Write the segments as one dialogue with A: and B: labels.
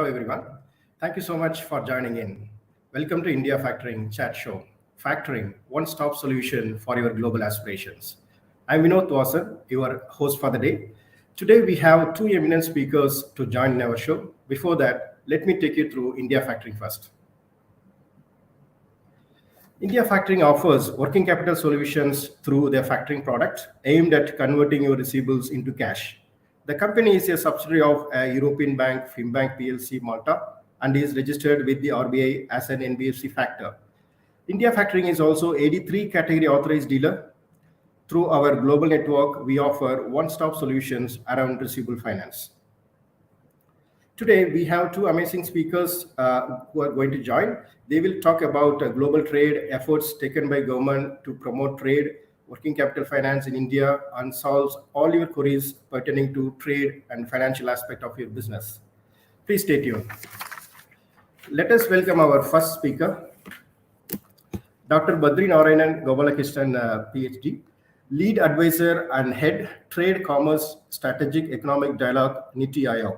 A: Hello, everyone. Thank you so much for joining in. Welcome to India Factoring Chat Show. Factoring, one stop solution for your global aspirations. I'm Vinod Wasan, your host for the day. Today, we have two eminent speakers to join in our show. Before that, let me take you through India Factoring first. India Factoring offers working capital solutions through their factoring product aimed at converting your receivables into cash. The company is a subsidiary of a European bank, Fimbank PLC Malta, and is registered with the RBI as an NBFC factor. India Factoring is also 83 category authorized dealer. Through our global network, we offer one-stop solutions around receivable finance. Today, we have two amazing speakers who are going to join. They will talk about global trade efforts taken by government to promote trade, working capital finance in India, and solves all your queries pertaining to trade and financial aspect of your business. Please stay tuned. Let us welcome our first speaker, Dr. Badri Narayanan Gopalakrishnan, PhD, Lead Advisor and Head Trade Commerce Strategic Economic Dialogue, NITI Aayog.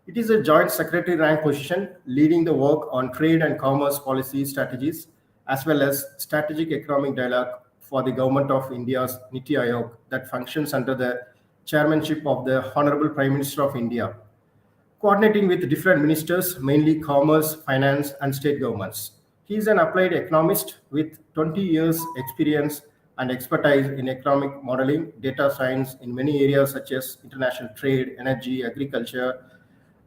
A: It is a joint secretary rank position leading the work on trade and commerce policy strategies, as well as strategic economic dialogue for the government of India's NITI Aayog that functions under the chairmanship of the Honorable Prime Minister of India, coordinating with different ministers, mainly commerce, finance, and state governments. He is an applied economist with 20 years experience and expertise in economic modeling, data science in many areas such as international trade, energy, agriculture,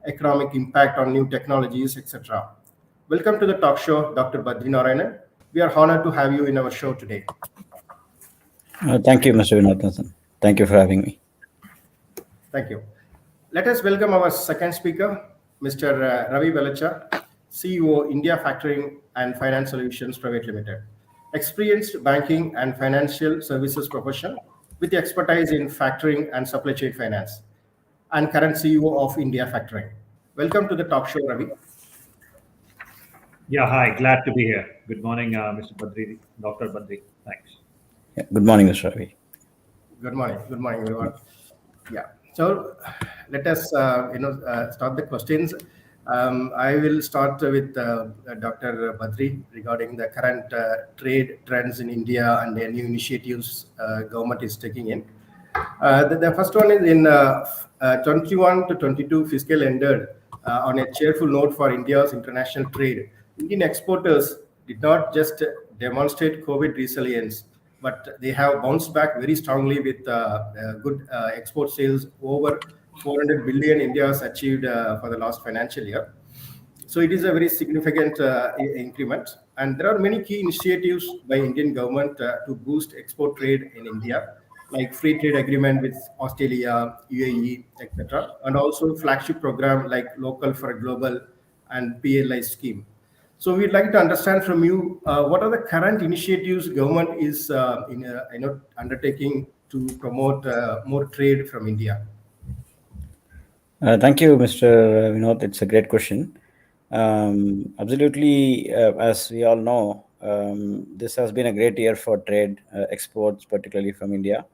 A: economic impact on new technologies, etc. Welcome to the talk show, Dr. Badri Narayanan. We are honored to have you in our show today.
B: Thank you, Mr. Vinod. Thank you for having me.
A: Thank you. Let us welcome our second speaker, Mr. Ravi Velacha, CEO, India Factoring and Finance Solutions Private Limited. Experienced banking and financial services professional with expertise in factoring and supply chain finance, and current CEO of India Factoring. Welcome to the talk show, Ravi.
C: Yeah, hi. Glad to be here. Good morning, Mr. Badri, Dr. Badri. Thanks.
B: Yeah, good morning, Mr. Ravi.
A: Good morning. Good morning, everyone. Yeah. So let us, start the questions. I will start with Dr. Badri regarding the current trade trends in India and the new initiatives government is taking in. The first one is in 21 to 22 fiscal ended on a cheerful note for India's international trade. Indian exporters did not just demonstrate COVID resilience, but they have bounced back very strongly with good export sales. Over 400 billion India has achieved for the last financial year. So it is a very significant increment. And there are many key initiatives by Indian government to boost export trade in India, like free trade agreement with Australia, UAE, etc., and also flagship program like Local for Global and PLI scheme. So we'd like to understand from you what are the current initiatives government is undertaking to promote more trade from India.
B: Thank you, Mr. Vinod. It's a great question. Absolutely, as we all know, this has been a great year for trade exports, particularly from India.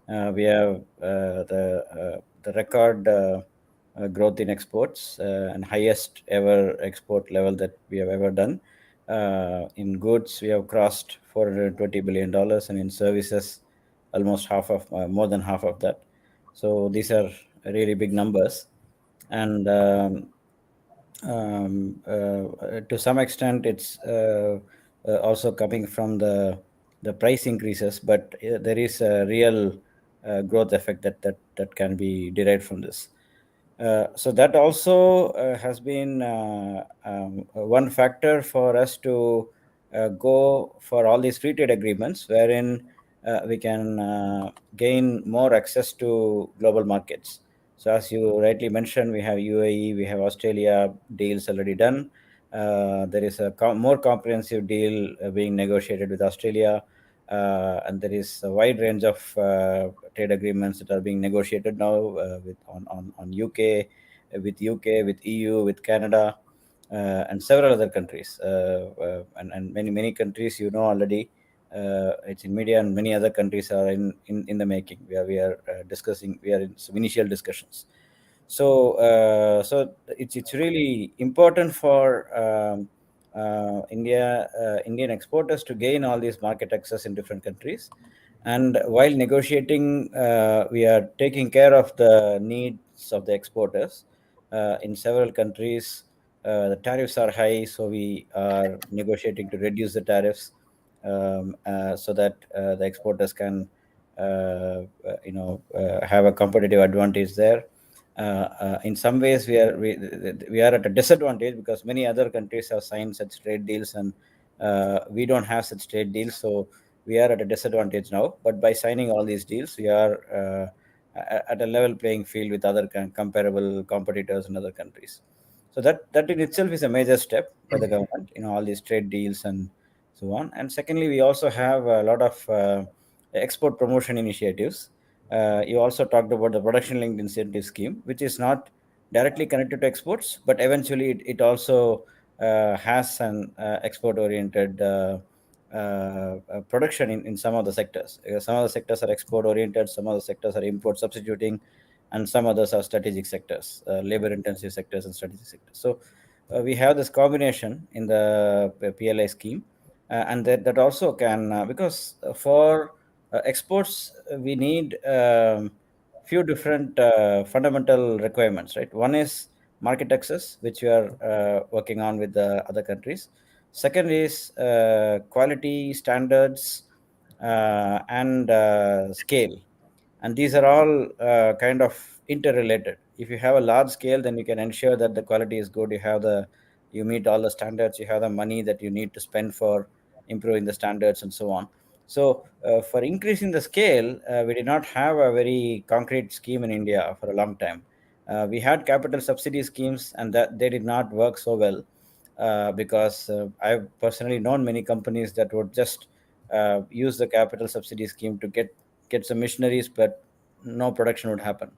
B: We have the record growth in exports and highest ever export level that we have ever done. In goods, we have crossed $420 billion, and in services, almost more than half of that. So these are really big numbers. And to some extent, it's also coming from the price increases, but there is a real growth effect that can be derived from this. So that also has been one factor for us to go for all these free trade agreements, wherein we can gain more access to global markets. So as you rightly mentioned, we have UAE, we have Australia deals already done. There is a more comprehensive deal being negotiated with Australia. And there is a wide range of trade agreements that are being negotiated now on UK, with EU, with Canada, and several other countries, and many countries already. It's in media, and many other countries are in the making. We are discussing. We are in some initial discussions. So it's really important for Indian exporters to gain all these market access in different countries. And while negotiating, we are taking care of the needs of the exporters. In several countries, the tariffs are high, so we are negotiating to reduce the tariffs, so that the exporters can, have a competitive advantage there. In some ways, we are at a disadvantage because many other countries have signed such trade deals, and we don't have such trade deals. So we are at a disadvantage now. But by signing all these deals, we are at a level playing field with other comparable competitors in other countries. So that in itself is a major step by the government. All these trade deals and so on. And secondly, we also have a lot of export promotion initiatives. You also talked about the production linked incentive scheme, which is not directly connected to exports, but eventually it also has an export oriented production in some of the sectors. Some of the sectors are export oriented, some of the sectors are import substituting, and some others are strategic sectors, labor intensive sectors and strategic sectors. So we have this combination in the PLI scheme, and that also can, because for exports, we need few different fundamental requirements, right? One is market access, which we are working on with the other countries. Second is quality standards and scale, and these are all kind of interrelated. If you have a large scale, then you can ensure that the quality is good. You meet all the standards. You have the money that you need to spend for improving the standards and so on. So for increasing the scale, we did not have a very concrete scheme in India for a long time. We had capital subsidy schemes, and that they did not work so well, because I've personally known many companies that would just use the capital subsidy scheme to get some missionaries, but no production would happen.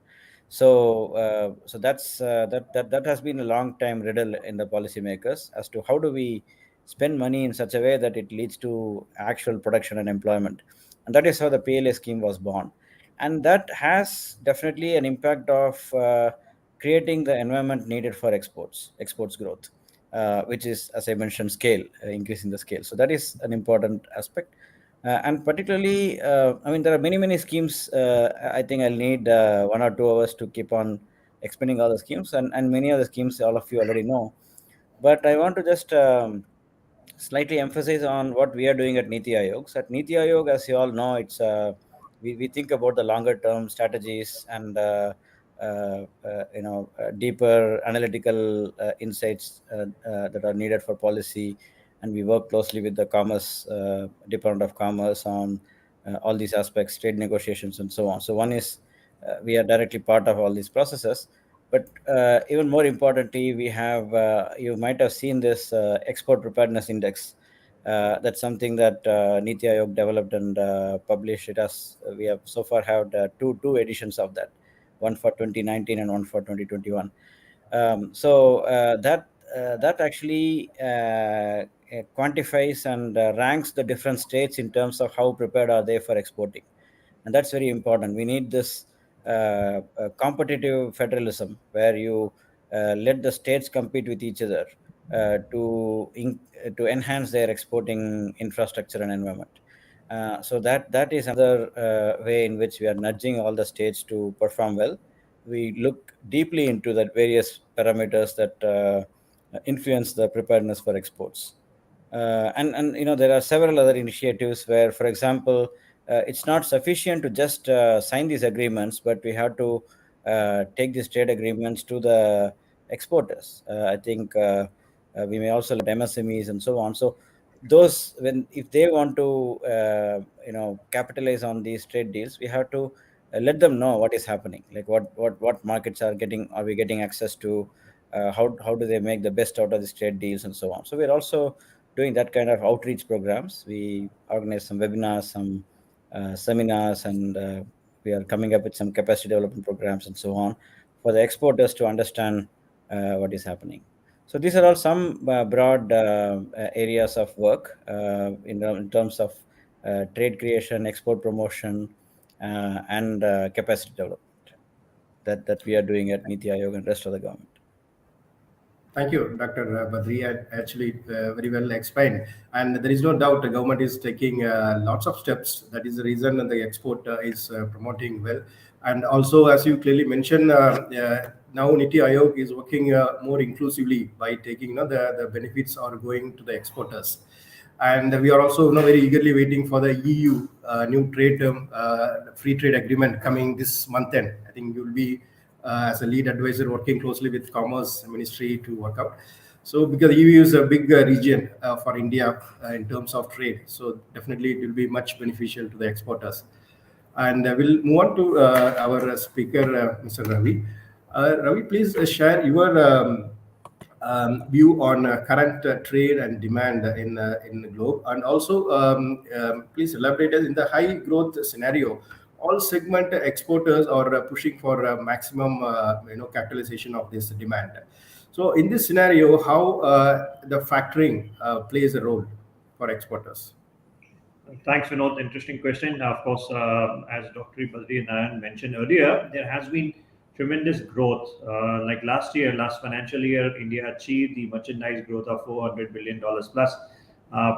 B: So that has been a long time riddle in the policymakers as to how do we spend money in such a way that it leads to actual production and employment. And that is how the PLA scheme was born. And that has definitely an impact of creating the environment needed for exports growth, which is, as I mentioned, scale, increasing the scale. So that is an important aspect. And particularly, I mean, there are many schemes. I think I'll need 1 or 2 hours to keep on explaining all the schemes, and many of the schemes all of you already know. But I want to just slightly emphasize on what we are doing at Niti Aayog. So at Niti Aayog, as you all know, we think about the longer term strategies and deeper analytical insights that are needed for policy, and we work closely with the Commerce Department of Commerce on all these aspects, trade negotiations, and so on. So one is we are directly part of all these processes. But even more importantly, we have, you might have seen this export preparedness index. That's something that Niti Aayog developed and published. We have so far had two editions of that, one for 2019 and one for 2021. That actually quantifies and ranks the different states in terms of how prepared are they for exporting, and that's very important. We need this competitive federalism where you let the states compete with each other to enhance their exporting infrastructure and environment. So that is another way in which we are nudging all the states to perform well. We look deeply into the various parameters that influence the preparedness for exports. And there are several other initiatives where, for example, it's not sufficient to just sign these agreements, but we have to take these trade agreements to the exporters. I think we may also let MSMEs and so on. So those, when if they want to capitalize on these trade deals, we have to let them know what is happening, like what markets are we getting access to, how do they make the best out of these trade deals and so on. So we're also doing that kind of outreach programs. We organize some webinars, some seminars, and we are coming up with some capacity development programs and so on for the exporters to understand what is happening. So these are all some broad areas of work in terms of trade creation, export promotion, and capacity development. that we are doing at Niti Aayog and rest of the government.
A: Thank you, Dr. Badri. Actually, very well explained. And there is no doubt the government is taking lots of steps. That is the reason the export is promoting well. And also, as you clearly mentioned, now Niti Aayog is working more inclusively by taking, the benefits are going to the exporters. And we are also very eagerly waiting for the EU new trade free trade agreement coming this month end. I think you will be as a lead advisor working closely with Commerce Ministry to work out. So because EU is a big region for India in terms of trade, so definitely it will be much beneficial to the exporters. And we'll move on to our speaker, Mr. Ravi. Ravi, please share your view on current trade and demand in the globe, and also please elaborate us in the high growth scenario. All segment exporters are pushing for maximum capitalization of this demand. So in this scenario, how the factoring plays a role for exporters?
C: Thanks, Vinod. Interesting question. Of course, as Dr. Badri and Nayan mentioned earlier, there has been tremendous growth. Like last financial year, India achieved the merchandise growth of $400 billion plus,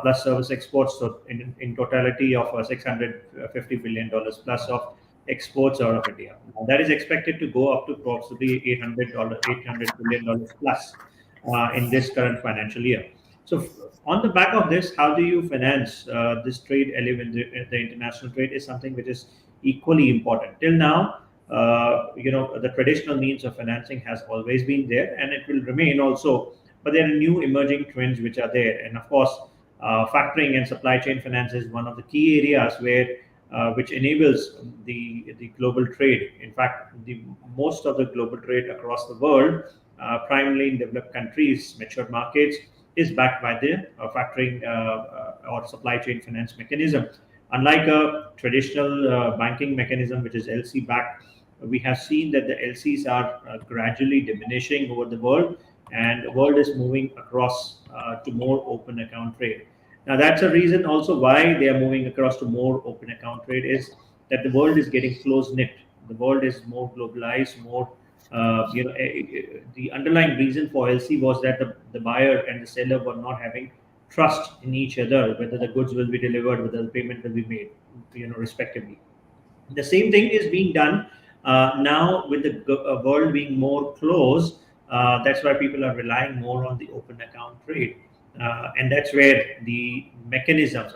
C: plus service exports. So in totality of $650 billion plus of exports out of India. That is expected to go up to approximately $800 billion plus in this current financial year. So on the back of this, how do you finance this trade element? The international trade is something which is equally important. Till now, the traditional means of financing has always been there, and it will remain also. But there are new emerging trends which are there, and of course, factoring and supply chain finance is one of the key areas where which enables the global trade. In fact, most of the global trade across the world, primarily in developed countries, mature markets, is backed by the factoring or supply chain finance mechanism. Unlike a traditional banking mechanism, which is LC backed, we have seen that the LCs are gradually diminishing over the world, and the world is moving across to more open account trade. Now, that's a reason also why they are moving across to more open account trade, is that the world is getting close knit. The world is more globalized, more the underlying reason for LC was that the buyer and the seller were not having trust in each other, whether the goods will be delivered, whether the payment will be made, respectively. The same thing is being done now with the world being more closed. That's why people are relying more on the open account trade. And that's where the mechanisms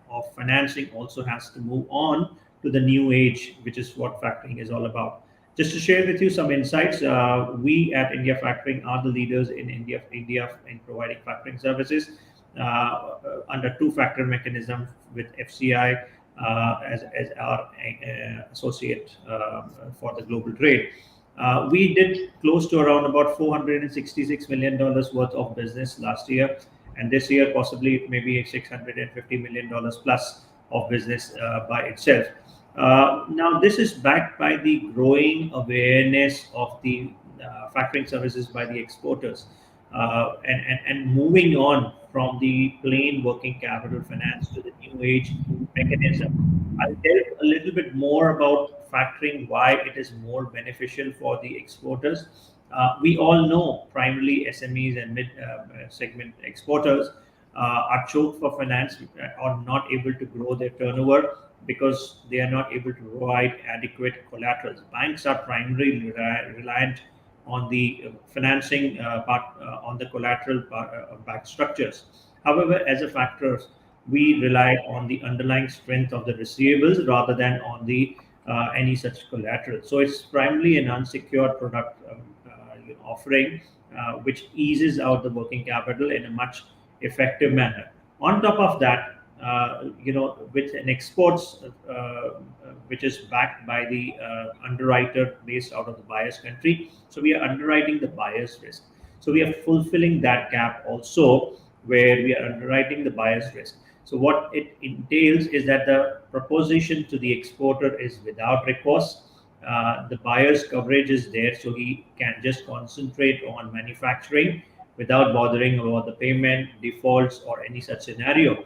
C: of financing also has to move on to the new age, which is what factoring is all about. Just to share with you some insights, we at India Factoring are the leaders in India in providing factoring services under two-factor mechanism with FCI as our associate for the global trade. We did close to around about $466 million worth of business last year, and this year possibly maybe $650 million plus of business by itself. Now, this is backed by the growing awareness of the factoring services by the exporters and moving on from the plain working capital finance to the new age mechanism. I'll tell a little bit more about factoring, why it is more beneficial for the exporters. We all know primarily SMEs and mid segment exporters are choked for finance, or not able to grow their turnover because they are not able to provide adequate collaterals. Banks are primarily reliant on the financing part, on the collateral backed structures. However, as a factor, we rely on the underlying strength of the receivables rather than on the any such collateral. So it's primarily an unsecured product offering, which eases out the working capital in a much effective manner. On top of that, with an exports which is backed by the underwriter based out of the buyer's country, so we are underwriting the buyer's risk. So we are fulfilling that gap also, where we are underwriting the buyer's risk. So what it entails is that the proposition to the exporter is without recourse. The buyer's coverage is there, so he can just concentrate on manufacturing without bothering about the payment, defaults, or any such scenario.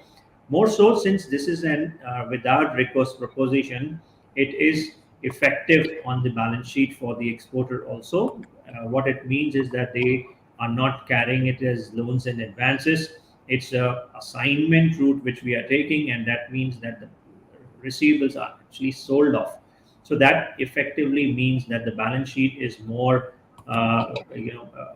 C: More so, since this is an without recourse proposition, it is effective on the balance sheet for the exporter also. What it means is that they are not carrying it as loans and advances. It's a assignment route which we are taking, and that means that the receivables are actually sold off. So that effectively means that the balance sheet is more,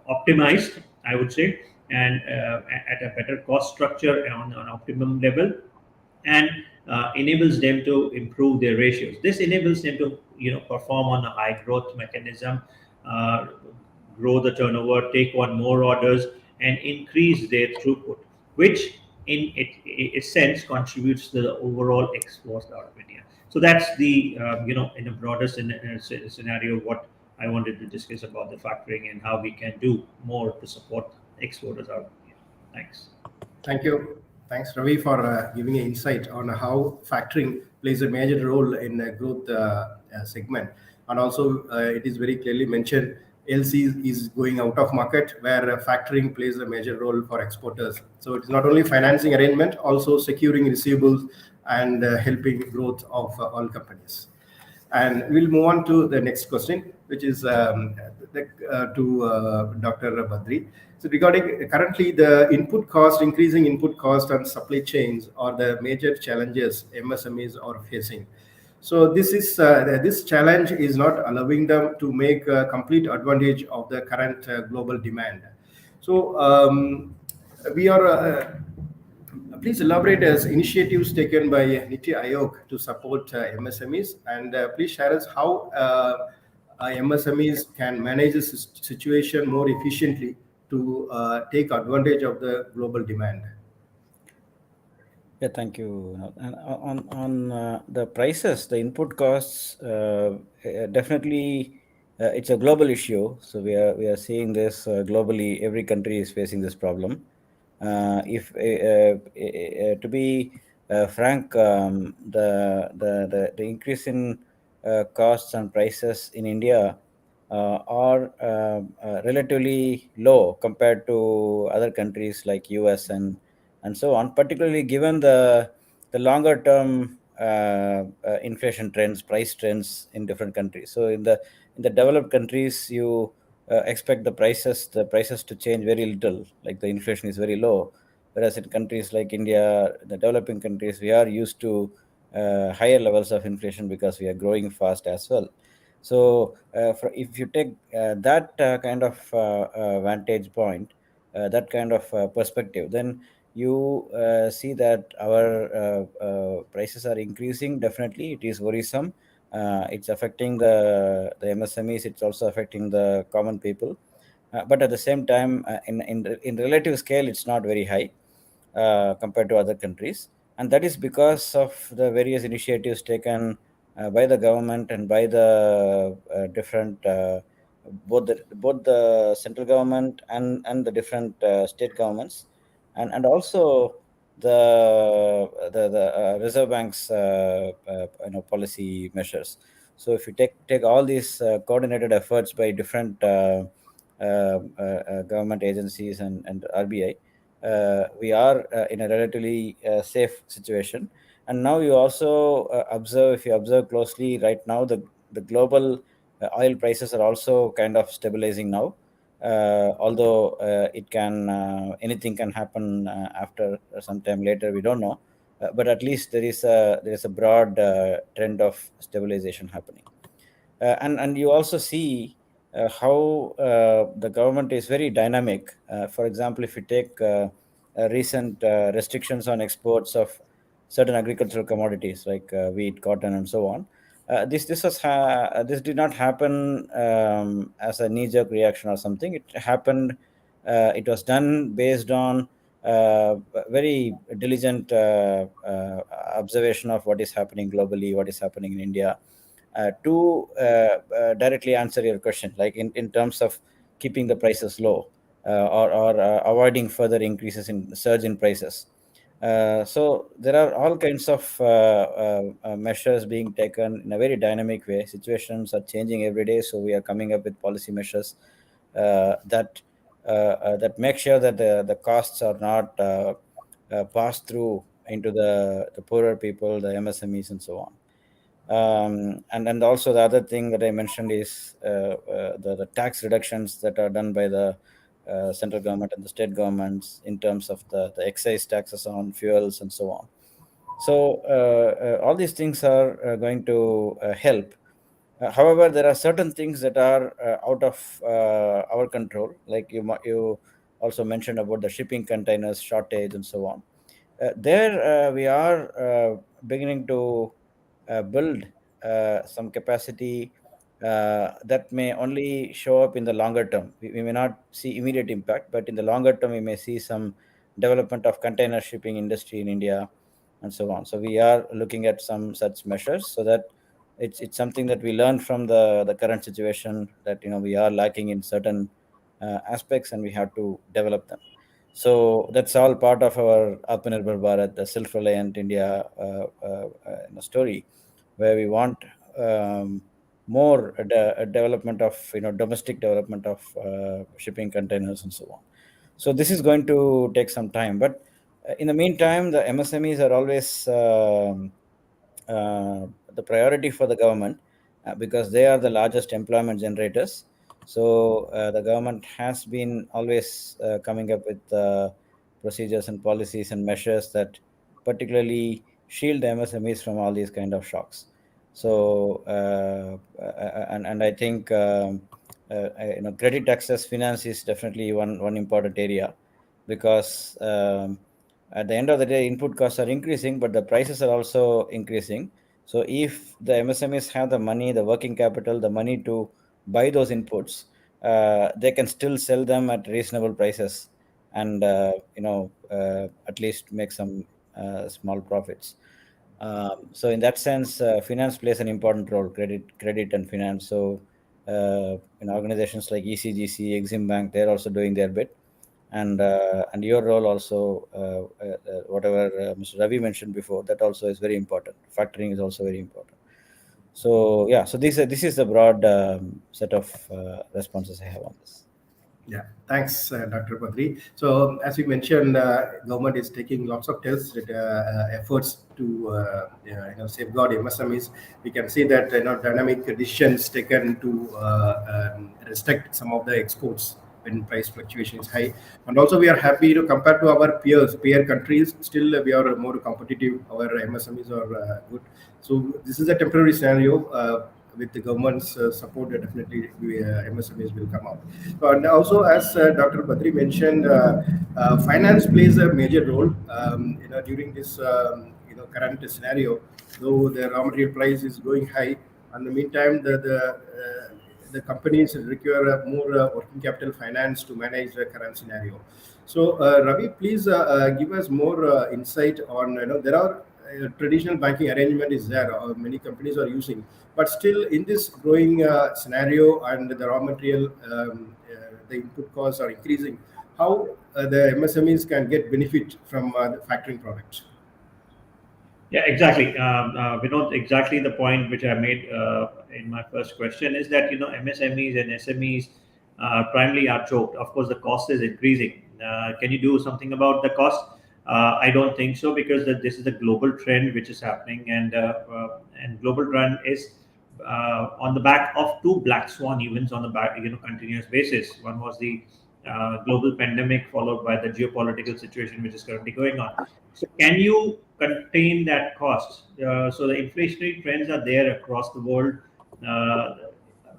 C: optimized, I would say, and at a better cost structure on an optimum level, and enables them to improve their ratios. This enables them to perform on a high growth mechanism, uh, grow the turnover, take on more orders, and increase their throughput, which in a sense contributes to the overall exports out of India. So that's the in a broader scenario what I wanted to discuss about the factoring and how we can do more to support exporters out of India. Thanks.
A: Thank you. Thanks, Ravi, for giving an insight on how factoring plays a major role in the growth segment. And also, it is very clearly mentioned LC is going out of market, where factoring plays a major role for exporters. So it's not only financing arrangement, also securing receivables and helping growth of all companies. And we'll move on to the next question, which is to Dr. Badri. So regarding currently the input cost, increasing input cost and supply chains are the major challenges MSMEs are facing. So this challenge is not allowing them to make complete advantage of the current global demand. So we are please elaborate as initiatives taken by Niti Aayog to support MSMEs, and please share us how MSMEs can manage this situation more efficiently to take advantage of the global demand.
B: Yeah, thank you. And on the prices, the input costs, definitely it's a global issue. So we are seeing this globally. Every country is facing this problem. If To be frank, the increase in costs and prices in India are relatively low compared to other countries like US and so on, particularly given the longer term inflation trends, price trends in different countries. So in the developed countries, you expect the prices to change very little, like the inflation is very low. Whereas in countries like India, the developing countries, we are used to higher levels of inflation because we are growing fast as well. So if you take that kind of vantage point, that kind of perspective, then you see that our prices are increasing. Definitely, it is worrisome. It's affecting the MSMEs. It's also affecting the common people. But at the same time, in relative scale, it's not very high compared to other countries, and that is because of the various initiatives taken by the government and by the different both the central government and the different state governments, and also the Reserve Bank's policy measures. So if you take all these coordinated efforts by different government agencies and RBI, we are in a relatively safe situation. And now you also if you observe closely right now, the global oil prices are also kind of stabilizing now. Although anything can happen after some time later, we don't know. But at least there is a broad trend of stabilization happening. And you also see how the government is very dynamic. For example, if you take recent restrictions on exports of certain agricultural commodities like wheat, cotton, and so on. This did not happen as a knee-jerk reaction or something. It happened. It was done based on very diligent observation of what is happening globally, what is happening in India, to directly answer your question, like in terms of keeping the prices low, or avoiding further increases in surge in prices. So there are all kinds of measures being taken in a very dynamic way. Situations are changing every day, so we are coming up with policy measures that make sure that the costs are not passed through into the poorer people, the MSMEs, and so on. And also the other thing that I mentioned is the tax reductions that are done by the central government and the state governments in terms of the excise taxes on fuels and so on. So all these things are going to help. However, there are certain things that are out of our control, like you also mentioned about the shipping containers shortage and so on. There we are beginning to build some capacity that may only show up in the longer term. We may not see immediate impact, but in the longer term, we may see some development of container shipping industry in India and so on. So we are looking at some such measures so that it's something that we learn from the current situation, that we are lacking in certain aspects and we have to develop them. So that's all part of our Atmanirbhar Bharat, the self-reliant India story, where we want more development of domestic development of shipping containers and so on. So this is going to take some time, but in the meantime, the MSMEs are always the priority for the government because they are the largest employment generators. So the government has been always coming up with procedures and policies and measures that particularly shield the MSMEs from all these kind of shocks. So and I think credit access finance is definitely one important area, because at the end of the day, input costs are increasing, but the prices are also increasing. So if the MSMEs have the money, the working capital, the money to buy those inputs, they can still sell them at reasonable prices and at least make some small profits. So in that sense, finance plays an important role, credit and finance. So in organizations like ECGC, Exim Bank, they're also doing their bit, and your role also, whatever Mr. Ravi mentioned before, that also is very important. Factoring is also very important. So yeah, so this is the broad set of responses I have on this.
A: Yeah, thanks, Dr. Padri. So, as you mentioned, government is taking lots of tests, efforts to safeguard MSMEs. We can see that dynamic decisions taken to restrict some of the exports when price fluctuation is high. And also, we are happy to compare to our peer countries. Still, we are more competitive. Our MSMEs are good. So, this is a temporary scenario. With the government's support, definitely MSMEs will come out. And also, as Dr. Badri mentioned, finance plays a major role. During this current scenario, though the raw material price is going high. In the meantime, the companies require more working capital finance to manage the current scenario. So, Ravi, please give us more insight on. There are traditional banking arrangement is there. Many companies are using, but still in this growing scenario and the raw material, the input costs are increasing. How the MSMEs can get benefit from the factoring products?
C: Yeah, exactly. Vinod, exactly the point which I made in my first question is that MSMEs and SMEs primarily are choked. Of course, the cost is increasing. Can you do something about the cost? I don't think so, because this is a global trend which is happening, and global trend is on the back of two black swan events on the back continuous basis. One was the global pandemic, followed by the geopolitical situation which is currently going on. So can you contain that cost? So the inflationary trends are there across the world. Uh,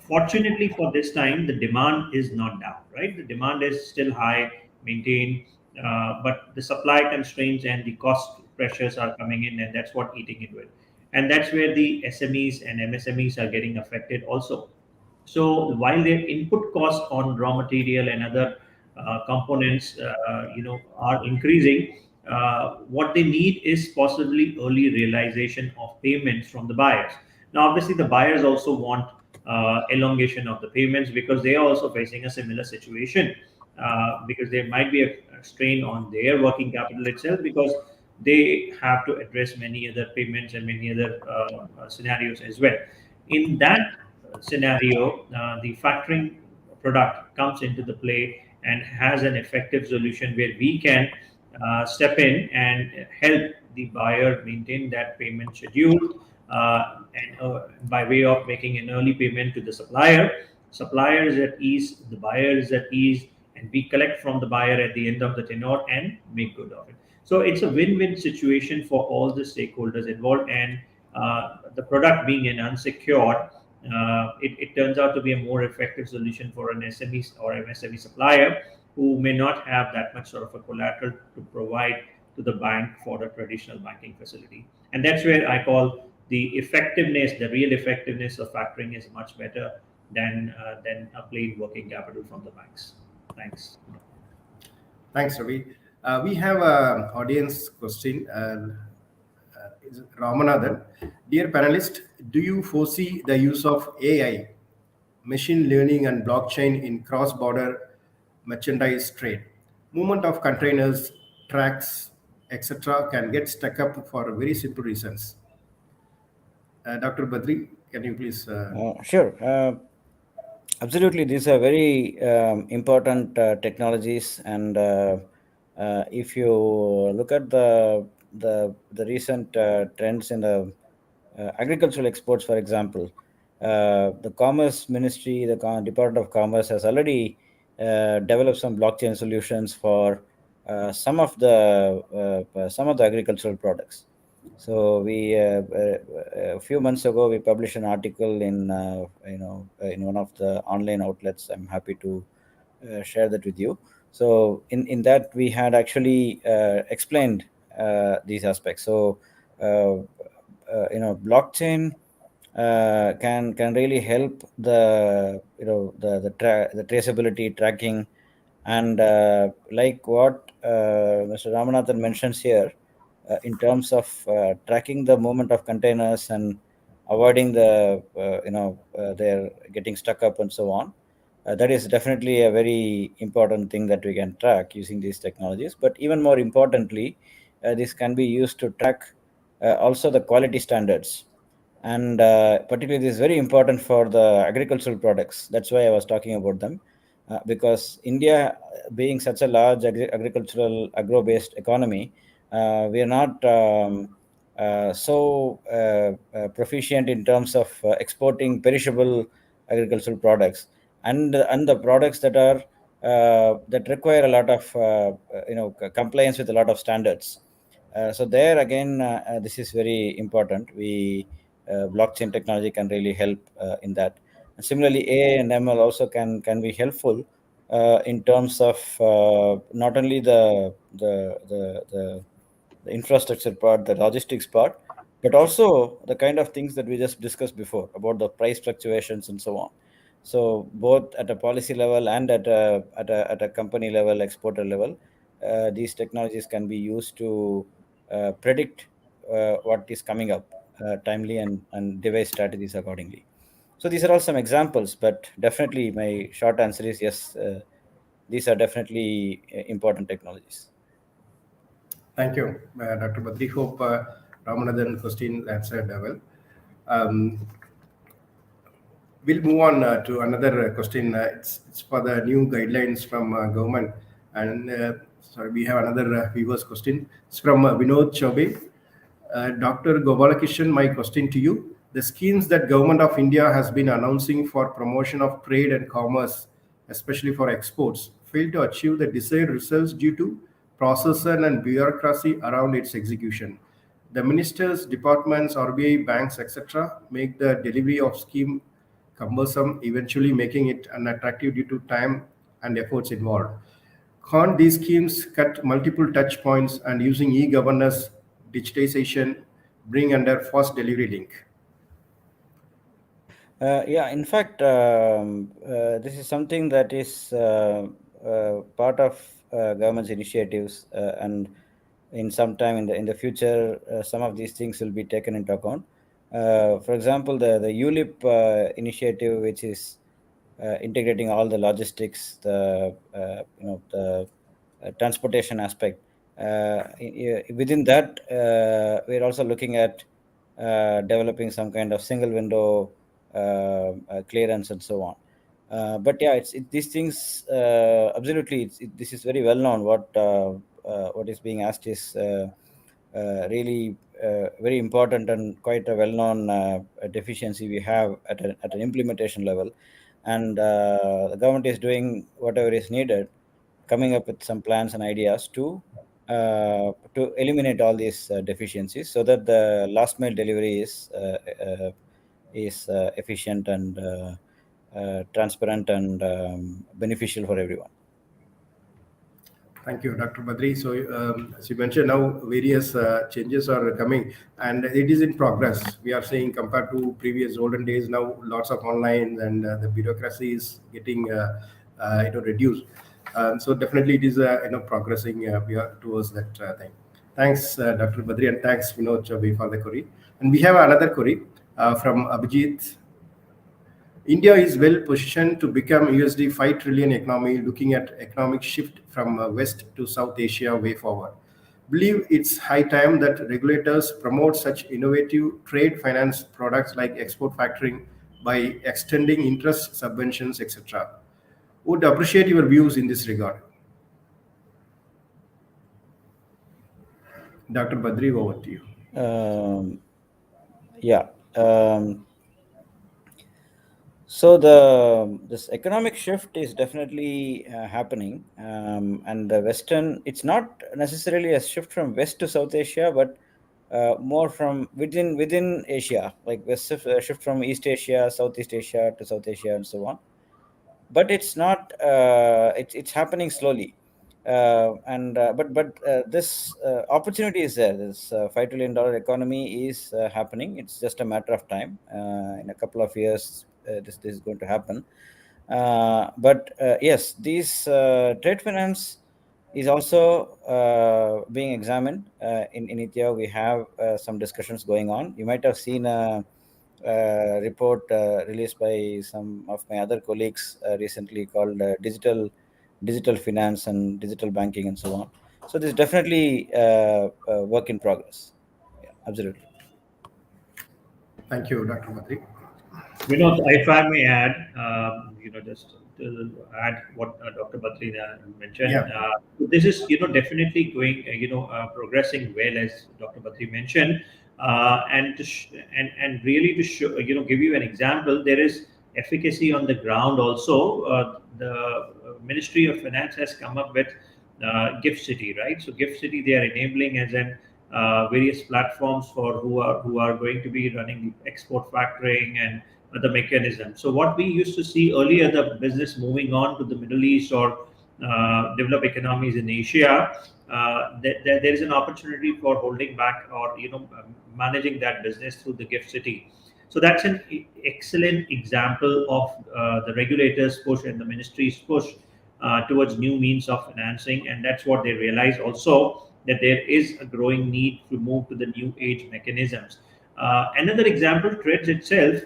C: Fortunately for this time, the demand is not down, right? The demand is still high, maintained, but the supply constraints and the cost pressures are coming in, and that's what eating into it. And that's where the SMEs and MSMEs are getting affected also. So while their input cost on raw material and other components, are increasing, what they need is possibly early realization of payments from the buyers. Now, obviously, the buyers also want elongation of the payments, because they are also facing a similar situation, because there might be a strain on their working capital itself, because they have to address many other payments and many other scenarios as well. In that scenario, the factoring product comes into the play and has an effective solution where we can step in and help the buyer maintain that payment schedule, and by way of making an early payment to the supplier. Supplier is at ease, the buyer is at ease, and we collect from the buyer at the end of the tenure and make good of it. So it's a win-win situation for all the stakeholders involved, and the product being an unsecured, it turns out to be a more effective solution for an SME or MSME supplier who may not have that much sort of a collateral to provide to the bank for the traditional banking facility. And that's where I call the effectiveness, the real effectiveness of factoring is much better than a plain working capital from the banks. Thanks.
A: Thanks, Ravi. We have an audience question. Is Ramanathan. Dear panelist, do you foresee the use of AI, machine learning, and blockchain in cross-border merchandise trade? Movement of containers, tracks, etc., can get stuck up for very simple reasons. Dr. Badri, can you please?
B: Sure. Absolutely, these are very important technologies, and if you look at the recent trends in the agricultural exports, for example, the Commerce Ministry, the Department of Commerce has already developed some blockchain solutions for some of the agricultural products. So we a few months ago we published an article in in one of the online outlets. I'm happy to share that with you. So in that we had actually explained these aspects. So blockchain can really help the traceability tracking, and like what Mr. Ramanathan mentions here, in terms of tracking the movement of containers and avoiding they're getting stuck up and so on. That is definitely a very important thing that we can track using these technologies. But even more importantly, this can be used to track also the quality standards, and particularly this is very important for the agricultural products. That's why I was talking about them, because India, being such a large agricultural agro-based economy, we are not so proficient in terms of exporting perishable agricultural products, and the products that are that require a lot of compliance with a lot of standards. So there again, this is very important. We Blockchain technology can really help in that. And similarly, AI and ML also can be helpful in terms of not only the infrastructure part, the logistics part, but also the kind of things that we just discussed before about the price fluctuations and so on. So both at a policy level and at a company level, exporter level, these technologies can be used to predict what is coming up timely, and devise strategies accordingly. So these are all some examples, but definitely my short answer is yes. These are definitely important technologies.
A: Thank you, Dr. Badri. Hope Ramanathan question answered well. Um, we'll move on to another question. It's for the new guidelines from government. And sorry, we have another viewer's question. It's from Vinod Chaube. Dr. Gopalakishan, my question to you. The schemes that Government of India has been announcing for promotion of trade and commerce, especially for exports, fail to achieve the desired results due to process and bureaucracy around its execution. The ministers, departments, RBI, banks, etc., make the delivery of scheme cumbersome, eventually making it unattractive due to time and efforts involved. Can't these schemes cut multiple touch points and using e-governance, digitization, bring under first delivery link?
B: Yeah, in fact, this is something that is part of government's initiatives, and in some time in the future, some of these things will be taken into account. For example, the ULIP initiative, which is integrating all the logistics, the transportation aspect. Within that, we're also looking at developing some kind of single window clearance and so on. But yeah, these things absolutely. This is very well known. What is being asked is really very important and quite a well-known deficiency we have at an implementation level. And the government is doing whatever is needed, coming up with some plans and ideas to eliminate all these deficiencies, so that the last mile delivery is efficient and transparent and beneficial for everyone.
A: Thank you, Dr. Badri. So, as you mentioned, now various changes are coming, and it is in progress. We are seeing compared to previous olden days, now lots of online, and the bureaucracy is getting reduced. So definitely, it is progressing we are towards that thing. Thanks, Dr. Badri, and thanks, Vinod Chabi, for the query. And we have another query from Abhijit. India is well positioned to become USD 5 trillion economy, looking at economic shift from West to South Asia way forward. Believe it's high time that regulators promote such innovative trade finance products like export factoring by extending interest subventions, etc. Would appreciate your views in this regard. Dr. Badri, over to you.
B: Yeah. So this economic shift is definitely happening, and the Western. It's not necessarily a shift from West to South Asia, but more from within Asia, like shift from East Asia, Southeast Asia to South Asia, and so on. But it's not. It's happening slowly, and but this opportunity is there. This $5 trillion economy is happening. It's just a matter of time. In a couple of years, this is going to happen. But yes, these trade finance is also being examined in India. We have some discussions going on. You might have seen a report released by some of my other colleagues recently, called digital finance and digital banking and so on. So this is definitely a work in progress. Yeah, absolutely.
A: Thank you, Dr. Badri.
C: Vinod, if I may add, just to add what Dr. Batrina mentioned,
A: Yeah.
C: this is, definitely going, progressing well, as Dr. Batri mentioned, and and really to show, give you an example, there is efficacy on the ground also. The Ministry of Finance has come up with Gift City, right? So Gift City, they are enabling as an various platforms for who are going to be running the export factoring and the mechanism. So what we used to see earlier, the business moving on to the Middle East or developed economies in Asia, there is an opportunity for holding back or managing that business through the Gift City. So that's an excellent example of the regulators' push and the ministry's push towards new means of financing, and that's what they realize also, that there is a growing need to move to the new age mechanisms. Another example, Trades itself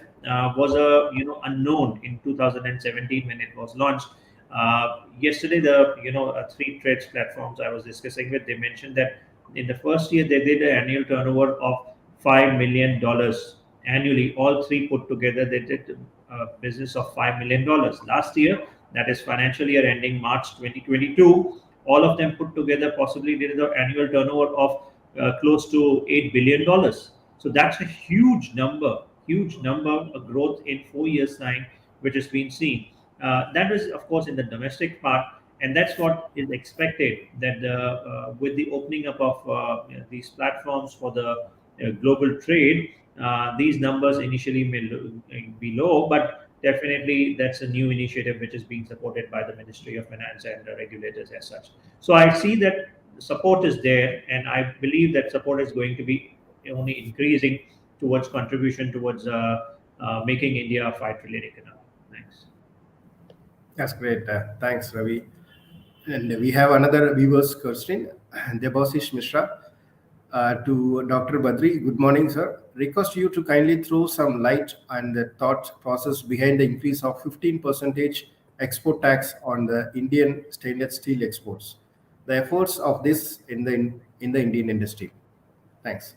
C: was a unknown in 2017 when it was launched. Yesterday, the three trades platforms I was discussing with, they mentioned that in the first year they did an annual turnover of $5 million annually. All three put together, they did a business of $5 million. Last year, that is financial year ending March 2022, all of them put together possibly did an annual turnover of close to $8 billion. So that's a huge number, a growth in 4 years' time, which has been seen. That is, of course, in the domestic part, and that's what is expected. That with the opening up of these platforms for the global trade, these numbers initially may be low, but definitely that's a new initiative which is being supported by the Ministry of Finance and the regulators as such. So I see that support is there, and I believe that support is going to be only increasing towards contribution towards making India a 5 trillion economy. Thanks.
A: That's great. Thanks, Ravi. And we have another viewer's question, Debasish Mishra. To Dr. Badri, good morning, sir. Request you to kindly throw some light on the thought process behind the increase of 15% export tax on the Indian stainless steel exports. The efforts of this in the Indian industry. Thanks.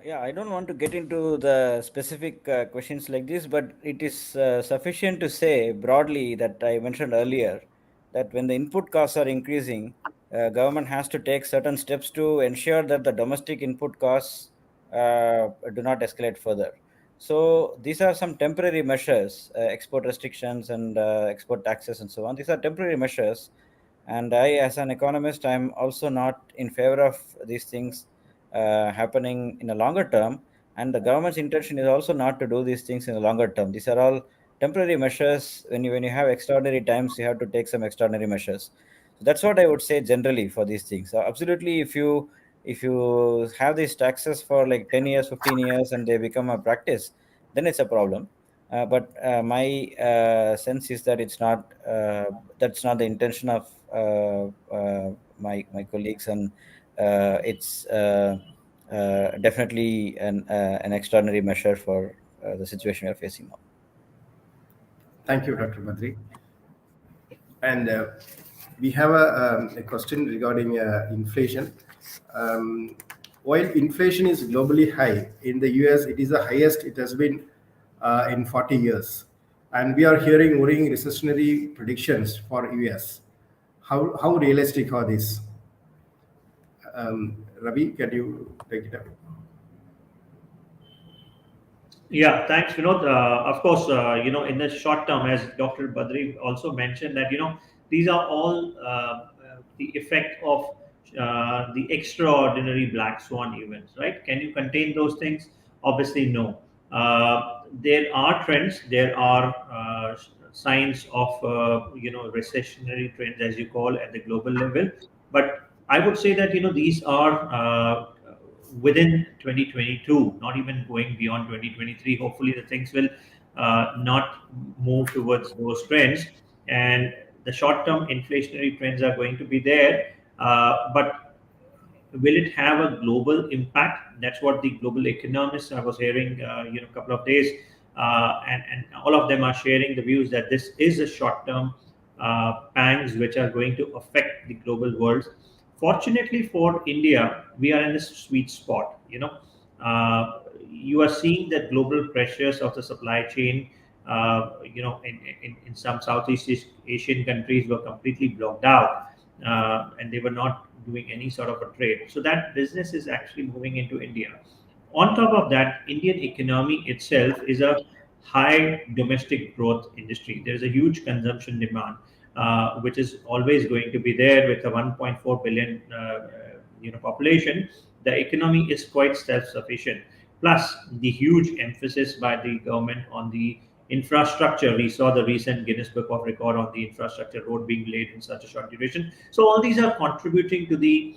B: Yeah, I don't want to get into the specific questions like this, but it is sufficient to say broadly that I mentioned earlier that when the input costs are increasing, government has to take certain steps to ensure that the domestic input costs do not escalate further. So these are some temporary measures, export restrictions and export taxes and so on. These are temporary measures, and I, as an economist, I'm also not in favor of these things happening in a longer term. And the government's intention is also not to do these things in the longer term. These are all temporary measures. When you have extraordinary times, you have to take some extraordinary measures. So that's what I would say generally for these things. So absolutely, if you have these taxes for like 10 years, 15 years, and they become a practice, then it's a problem. But my sense is that it's not. That's not the intention of my colleagues, and it's definitely an extraordinary measure for the situation we are facing now.
A: Thank you, Dr. Badri. And we have a question regarding inflation. Um, while inflation is globally high, in the US, it is the highest it has been in 40 years. And we are hearing worrying recessionary predictions for US. How realistic are these? Ravi, can you take it up?
C: Yeah, thanks, Vinod. Of course, in the short term, as Dr. Badri also mentioned, that these are all the effect of the extraordinary black swan events, right? Can you contain those things? Obviously, no. There are trends. There are signs of recessionary trends, as you call, at the global level. But I would say that these are within 2022, not even going beyond 2023. Hopefully, the things will not move towards those trends, and the short-term inflationary trends are going to be there. But will it have a global impact? That's what the global economists I was hearing, a couple of days, and all of them are sharing the views that this is a short-term pangs which are going to affect the global world. Fortunately for India, we are in this sweet spot. You are seeing that global pressures of the supply chain. In some Southeast Asian countries were completely blocked out, and they were not doing any sort of a trade. So that business is actually moving into India. On top of that, Indian economy itself is a high domestic growth industry. There is a huge consumption demand, which is always going to be there with a 1.4 billion population. The economy is quite self-sufficient. Plus, the huge emphasis by the government on the infrastructure. We saw the recent Guinness Book of Record on the infrastructure road being laid in such a short duration. So all these are contributing to the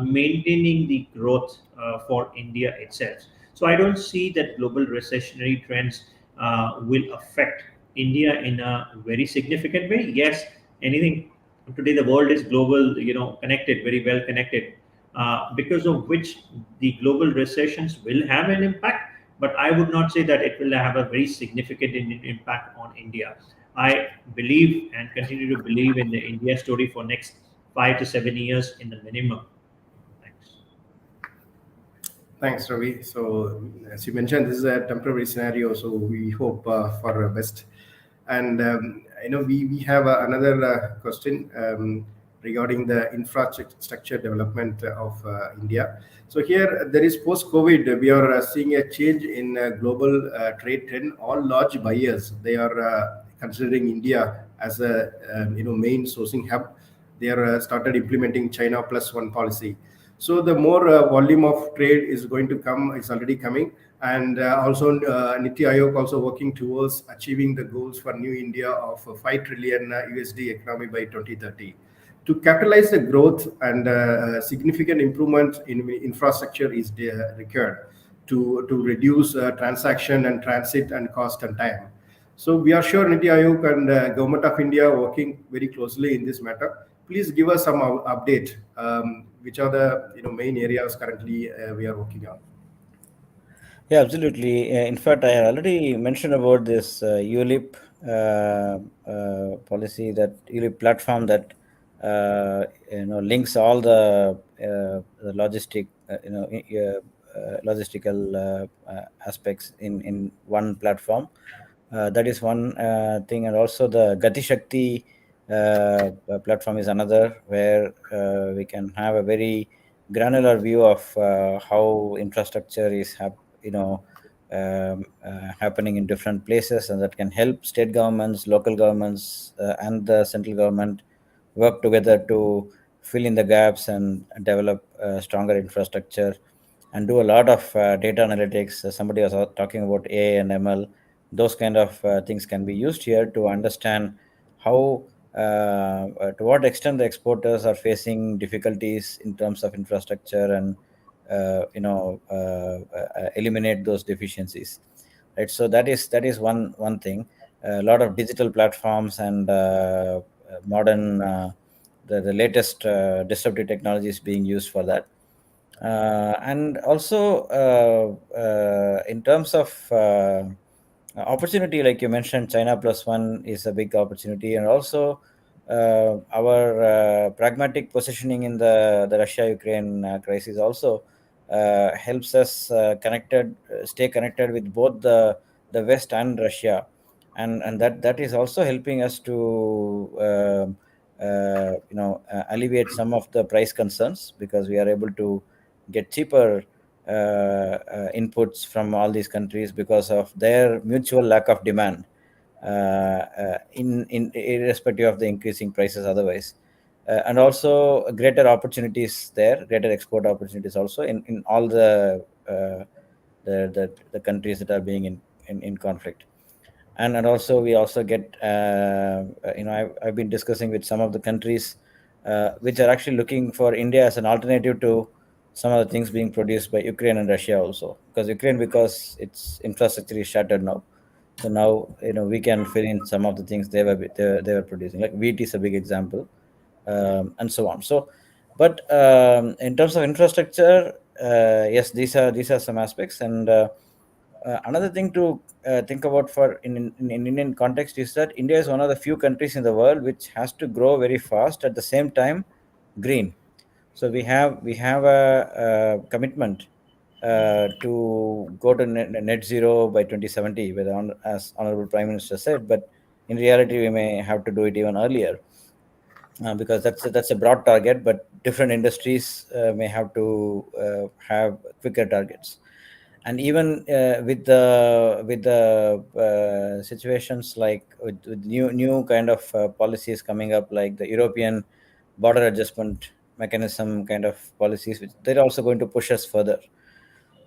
C: maintaining the growth for India itself. So I don't see that global recessionary trends will affect India in a very significant way. Yes, anything today the world is global, connected, very well connected, because of which the global recessions will have an impact. But I would not say that it will have a very significant impact on India. I believe and continue to believe in the India story for next 5 to 7 years in the minimum. Thanks.
A: Thanks, Ravi. So, as you mentioned, this is a temporary scenario, so we hope for the best. And we have another question regarding the infrastructure development of India. So here there is post-COVID, we are seeing a change in global trade trend. All large buyers, they are considering India as a main sourcing hub. They are started implementing China plus one policy. So the more volume of trade is going to come, it's already coming, and also Niti Aayog also working towards achieving the goals for New India of 5 trillion USD economy by 2030. To capitalize the growth and significant improvement in infrastructure is required to reduce transaction and transit and cost and time. So we are sure Niti Aayog and Government of India are working very closely in this matter. Please give us some update. Which are the main areas currently we are working on?
B: Yeah, absolutely. In fact, I already mentioned about this ULIP policy, that ULIP platform that links all the logistical aspects in one platform. That is one thing, and also the Gati Shakti platform is another, where we can have a very granular view of how infrastructure is happening in different places, and that can help state governments, local governments, and the central government work together to fill in the gaps and develop stronger infrastructure and do a lot of data analytics. Somebody was talking about AI and ML. Those kind of things can be used here to understand how, to what extent the exporters are facing difficulties in terms of infrastructure, and eliminate those deficiencies. Right. So that is one thing. A lot of digital platforms and modern the latest disruptive technologies being used for that. And also, in terms of opportunity, like you mentioned, China plus one is a big opportunity, and also our pragmatic positioning in the Russia-Ukraine crisis also helps us stay connected with both the West and Russia, and that is also helping us to alleviate some of the price concerns, because we are able to get cheaper inputs from all these countries because of their mutual lack of demand, in irrespective of the increasing prices otherwise. And also greater opportunities there, greater export opportunities also in all the countries that are being in conflict. And also we also get I've been discussing with some of the countries which are actually looking for India as an alternative to some of the things being produced by Ukraine and Russia also, because its infrastructure is shattered now. So now we can fill in some of the things they were producing, like wheat is a big example, and so on. So, but in terms of infrastructure, yes, these are some aspects. And another thing to think about for in Indian context is that India is one of the few countries in the world which has to grow very fast at the same time green. So we have a commitment to go to net zero by 2070, as Honorable Prime Minister said. But in reality, we may have to do it even earlier, because that's a broad target. But different industries may have to have quicker targets. And even with the situations like with new kind of policies coming up, like the European border adjustment mechanism kind of policies, which they're also going to push us further.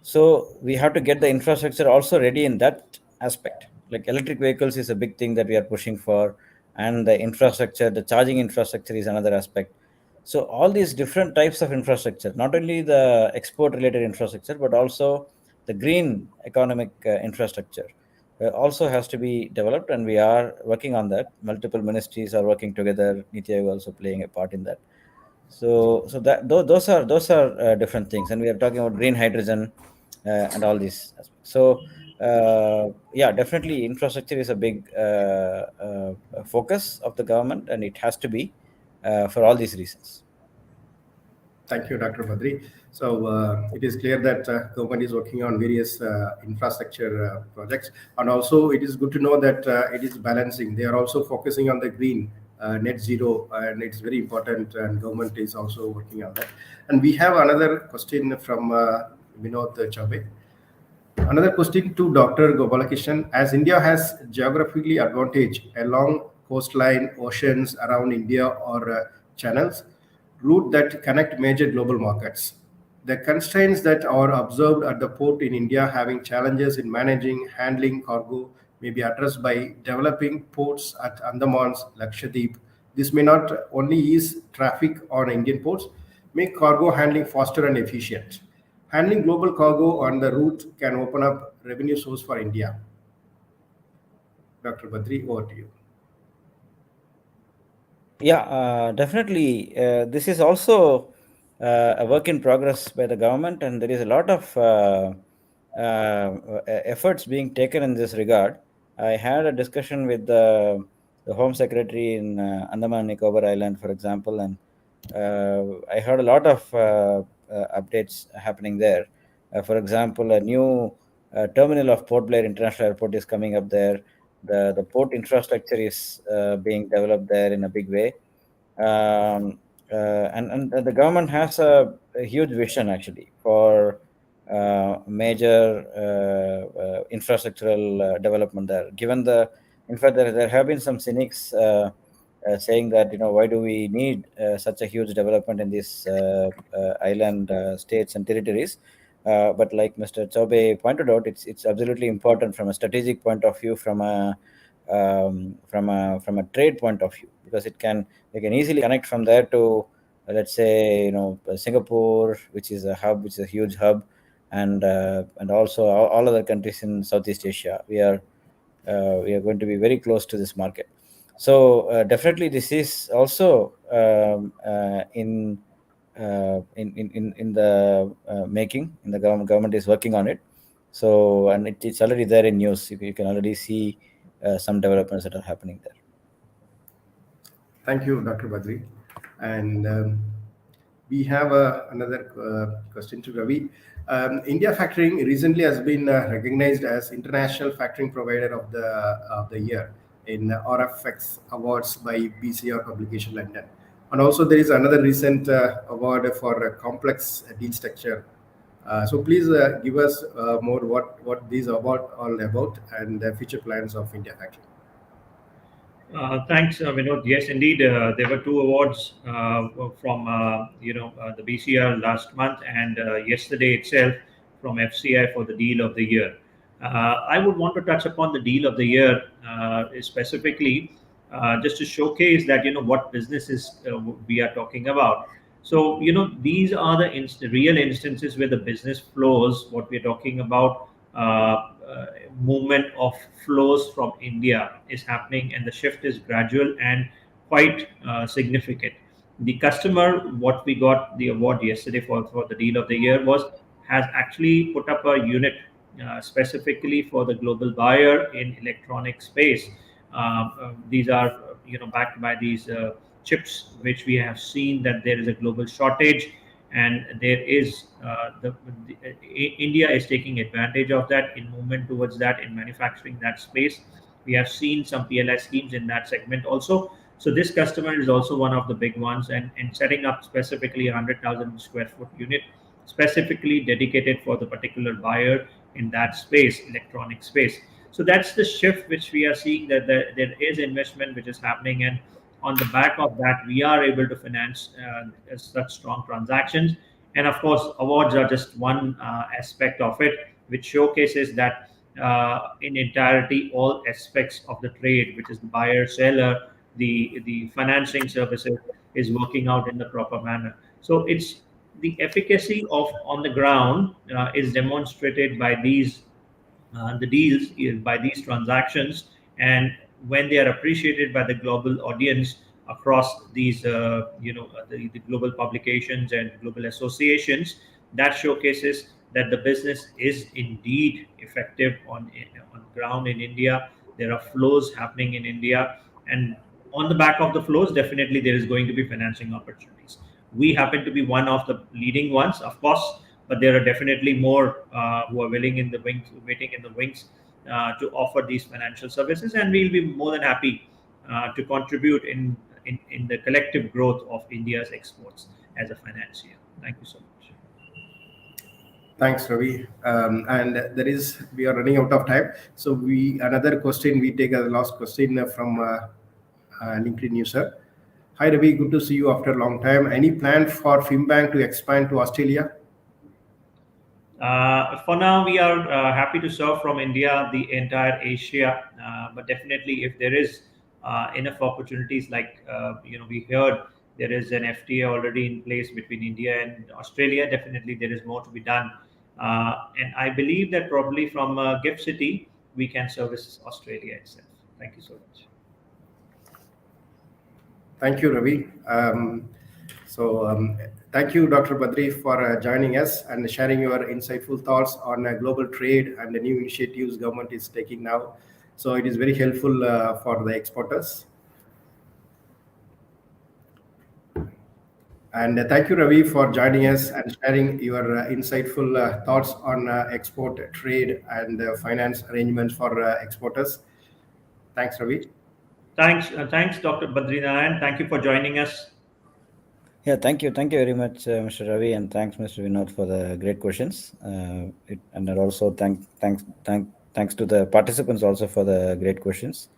B: So we have to get the infrastructure also ready in that aspect. Like electric vehicles is a big thing that we are pushing for, and the infrastructure, the charging infrastructure is another aspect. So all these different types of infrastructure, not only the export related infrastructure, but also the green economic infrastructure also has to be developed, and we are working on that. Multiple ministries are working together. Niti Aayog also playing a part in that. So those are different things, and we are talking about green hydrogen and all these aspects. So yeah, definitely infrastructure is a big focus of the government, and it has to be for all these reasons.
A: Thank you, Dr. Badri. So it is clear that government is working on various infrastructure projects, and also it is good to know that it is balancing. They are also focusing on the green net zero, and it's very important. And government is also working on that. And we have another question from Vinod Chaube. Another question to Dr. Gopalakrishnan. As India has geographically advantage along coastline, oceans around India or channels, route that connect major global markets. The constraints that are observed at the port in India having challenges in managing handling cargo may be addressed by developing ports at Andaman's Lakshadweep. This may not only ease traffic on Indian ports, make cargo handling faster and efficient. Handling global cargo on the route can open up revenue source for India. Dr. Badri, over to you.
B: Yeah, definitely. This is also a work in progress by the government, and there is a lot of efforts being taken in this regard. I had a discussion with the Home Secretary in Andaman and Nicobar Island, for example, and I heard a lot of updates happening there. For example, a new terminal of Port Blair International Airport is coming up there. the port infrastructure is being developed there in a big way. And the government has a huge vision actually for major infrastructural development there. Given in fact, there have been some cynics saying that, why do we need such a huge development in these island states and territories? But like Mr. Chobe pointed out, it's absolutely important from a strategic point of view, from a trade point of view, because they can easily connect from there to, let's say, Singapore, which is a huge hub, and also all other countries in Southeast Asia. We are going to be very close to this market. So definitely this is also in the making. In the government is working on it. So, and it's already there in news. You can already see some developments that are happening there.
A: Thank you, Dr. Badri. And we have another question to Ravi. India Factoring recently has been recognized as International Factoring Provider of the Year in RFX Awards by BCR Publication London. And also there is another recent award for a complex deal structure. So please give us more what these award all about and the future plans of India Factoring.
C: Thanks, Vinod. Yes, indeed, there were two awards from the BCR last month, and yesterday itself from FCI for the Deal of the Year. I would want to touch upon the Deal of the Year specifically, just to showcase that what businesses we are talking about. So these are the real instances where the business flows. What we are talking about. Movement of flows from India is happening, and the shift is gradual and quite significant. The customer, what we got the award yesterday for the Deal of the Year has actually put up a unit specifically for the global buyer in electronic space. These are backed by these chips, which we have seen that there is a global shortage, and there is India is taking advantage of that in movement towards that in manufacturing that space. We have seen some PLI schemes in that segment also. So this customer is also one of the big ones, and setting up specifically a 100,000 square foot unit specifically dedicated for the particular buyer in that space, electronic space. So that's the shift which we are seeing, that there is investment which is happening, and on the back of that, we are able to finance such strong transactions. And of course, awards are just one aspect of it, which showcases that in entirety, all aspects of the trade, which is the buyer, seller, the financing services, is working out in the proper manner. So it's the efficacy of on the ground is demonstrated by the deals by these transactions, and when they are appreciated by the global audience across these the global publications and global associations, that showcases that the business is indeed effective on ground in India. There are flows happening in India, and on the back of the flows, definitely there is going to be financing opportunities. We happen to be one of the leading ones, of course, but there are definitely more who are waiting in the wings to offer these financial services, and we'll be more than happy to contribute in the collective growth of India's exports as a financier. Thank you so much.
A: Thanks, Ravi. And we are running out of time. So another question, we take a last question from LinkedIn user. Hi, Ravi. Good to see you after a long time. Any plan for FimBank to expand to Australia?
C: For now, we are happy to serve from India, the entire Asia, but definitely if there is enough opportunities, like we heard there is an FTA already in place between India and Australia, definitely there is more to be done. And I believe that probably from Gift City, we can service Australia itself. Thank you so much.
A: Thank you, Ravi. Thank you, Dr. Badri, for joining us and sharing your insightful thoughts on global trade and the new initiatives government is taking now. So it is very helpful for the exporters. And thank you, Ravi, for joining us and sharing your insightful thoughts on export trade and finance arrangements for exporters. Thanks, Ravi.
C: Thanks, Dr. Badrinaran. Thank you for joining us.
B: Yeah, thank you very much, Mr. Ravi, and thanks, Mr. Vinod, for the great questions. And also thanks to the participants also for the great questions.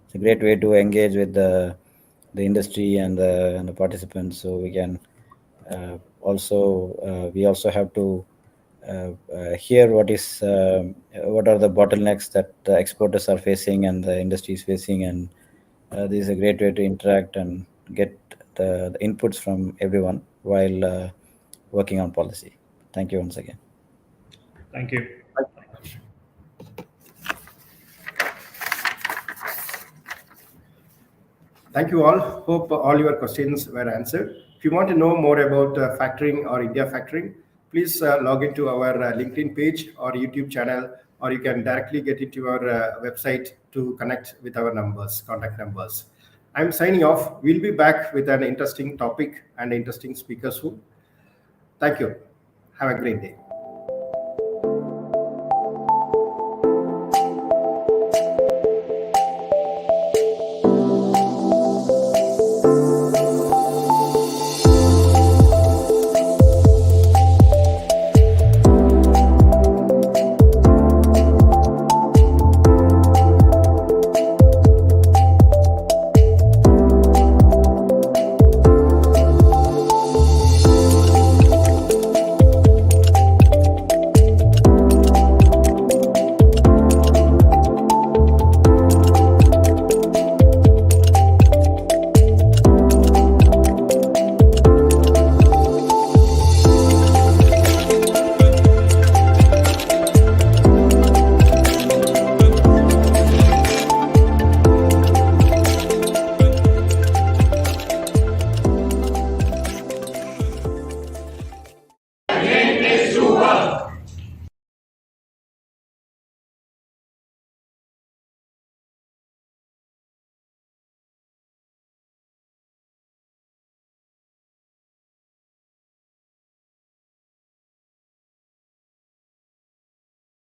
B: It's a great way to engage with the industry and the participants, so we can we also have to hear what are the bottlenecks that the exporters are facing and the industry is facing, and this is a great way to interact and get the inputs from everyone while working on policy. Thank you once again.
C: Thank you.
A: Thank you all. Hope all your questions were answered. If you want to know more about factoring or India factoring, please log into our LinkedIn page or YouTube channel, or you can directly get into our website to connect with our contact numbers. I'm signing off. We'll be back with an interesting topic and interesting speaker soon. Thank you. Have a great day.